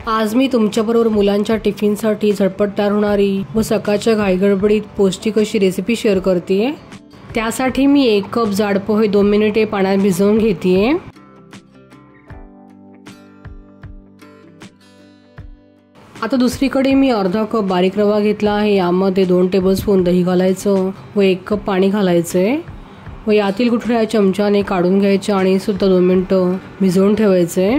आज मी तुमच्याबरोबर मुलांच्या टिफिनसाठी झटपट तयार होणारी व सकाळच्या घाईगडबडीत पौष्टिक अशी रेसिपी शेअर करते। त्यासाठी मी 1 कप जाड पोहे 2 मिनिटे पाण्यात भिजवून घेते। आता दुसरीकडे मी अर्धा कप बारीक रवा घेतला आहे। यामध्ये 2 टेबलस्पून दही घालायचं व 1 कप पाणी घालायचंय व यातील गुठळ्या चमच्याने काढून घ्यायच्या आणि सुद्धा 2 मिनिटं भिजवून ठेवायचे।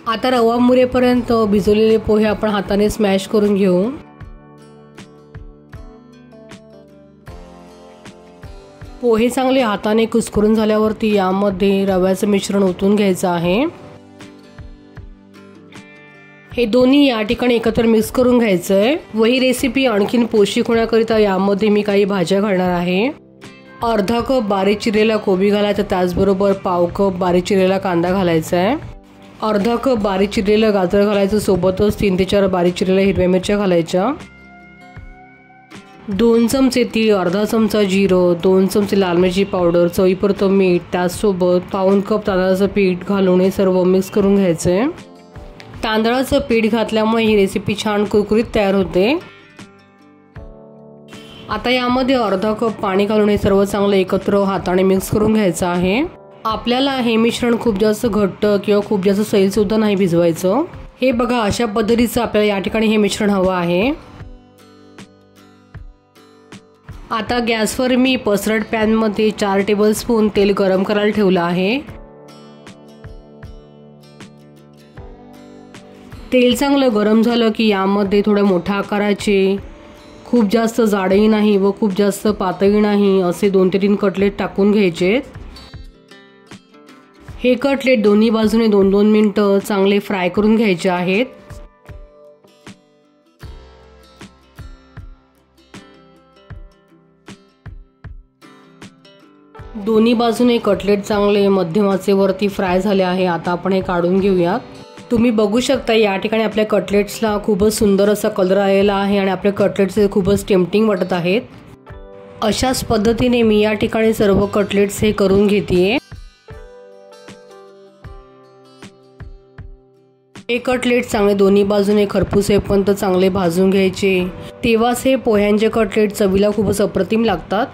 आता रवा मुरेपर्यंत भिजवलेले पोहे आपण हाताने स्मॅश करून घेऊ। पोहे चांगले हाताने कुस्करून झाल्यावरती यामध्ये रव्याचं मिश्रण ओतून घ्यायचं आहे। हे दोन्ही या ठिकाणी एकत्र मिक्स करून घ्यायचंय व ही रेसिपी आणखीन पौष्टिक होण्याकरिता यामध्ये मी काही भाज्या घालणार आहे। अर्धा कप बारीक चिरलेला कोबी घालायचा, त्याचबरोबर पाव कप बारीक चिरलेला कांदा घालायचा आहे। अर्धा कप बारीक चिरलेलं गाजर घालायचं, सोबतच 3 ते 4 बारीक चिरलेल्या हिरव्या मिरच्या घालायच्या। 2 चमचे तीळ, अर्धा चमचा जिरं, 2 चमचे लाल मिरची पावडर, चवीपुरतं मीठ, त्याचसोबत पाऊण कप तांदळाचं पीठ घालून हे सर्व मिक्स करून घ्यायचंय। तांदळाचं पीठ घातल्यामुळे ही रेसिपी छान कुरकुरीत तयार होते। आता यामध्ये अर्धा कप पाणी घालून हे सर्व चांगलं एकत्र हाताने मिक्स करून घ्यायचं आहे। आपल्याला हे मिश्रण खूप जास्त घट्ट किंवा खूप जास्त सैल सुद्धा नाही भिजवायचं। हे बघा, अशा पद्धतीचं आपल्याला या ठिकाणी हे मिश्रण हवं आहे। आता गॅसवर मी पसरट पॅन मध्ये 4 टेबलस्पून तेल गरम करायला ठेवलं आहे। तेल चांगलं गरम झालं की यामध्ये थोड्या मोठ्या आकाराचे, खूप जास्त जाडही नाही व खूप जास्त पातळही नाही असे 2 ते 3 कटलेट टाकून घ्यायचे। हे कटलेट दोन्ही बाजूने 2-2 मिनिटं चांगले फ्राय करून घ्यायचे आहेत। दोन्ही बाजूने कटलेट चांगले मध्यम आचेवरती फ्राय झाले आहे। आता आपण हे काढून घेऊयात। तुम्ही बघू शकता या ठिकाणी आपल्या कटलेट्सला खूपच सुंदर असा कलर आलेला आहे आणि आपले कटलेट्स खूपच टेम्पटिंग वाटत आहेत। अशाच पद्धतीने मी या ठिकाणी सर्व कटलेट्स हे करून घेते। हे कटलेट चांगले दोन्ही बाजूने खरपूस होईपर्यंत चांगले भाजून घ्यायचे, तेव्हाच हे पोह्यांचे कटलेट चवीला खूपच अप्रतिम लागतात।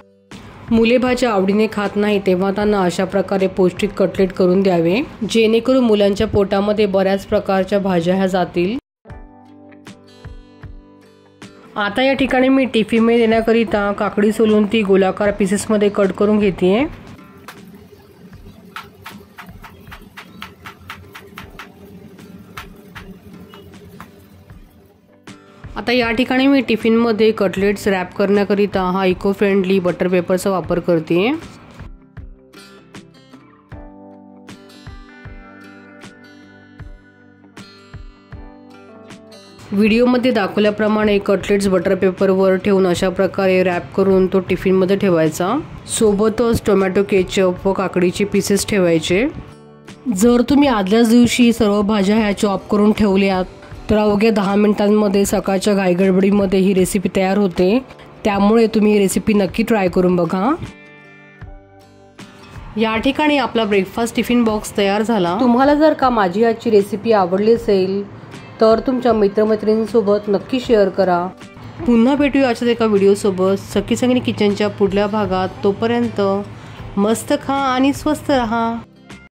मुले भाज्या आवडीने खात नाही तेव्हा त्यांना अशा प्रकारे पौष्टिक कटलेट करून द्यावे, जेणेकरून मुलांच्या पोटामध्ये बऱ्याच प्रकारच्या भाज्या ह्या जातील। आता या ठिकाणी मी टिफिनमध्ये देण्याकरिता काकडी सोलून ती गोलाकार पीसेसमध्ये कट करून घेते। आता या ठिकाणी मी टिफिनमध्ये कटलेट्स रॅप करण्याकरिता हा इको फ्रेंडली बटर पेपरचा वापर करते। व्हिडिओमध्ये दाखवल्याप्रमाणे कटलेट्स बटर पेपरवर ठेवून अशा प्रकारे रॅप करून तो टिफिनमध्ये ठेवायचा। सोबतच टोमॅटो केचप व काकडीचे पीसेस ठेवायचे। जर तुम्ही आदल्याच दिवशी सर्व भाज्या ह्या चॉप करून ठेवल्यात तर अवघ्या 10 मिनिटांमध्ये सकाळच्या घाईगडबडीमध्ये ही रेसिपी तयार होते। त्यामुळे तुम्ही ही रेसिपी नक्की ट्राय करून बघा। या ठिकाणी आपला ब्रेकफास्ट टिफिन बॉक्स तयार झाला। तुम्हाला जर का माझी आजची रेसिपी आवडली असेल तर तुमच्या मित्रमैत्रिणींसोबत नक्की शेअर करा। पुन्हा भेटूया अशाच एका व्हिडिओसोबत सखी संगिनी किचनच्या पुढल्या भागात। तोपर्यंत मस्त खा आणि स्वस्त रहा।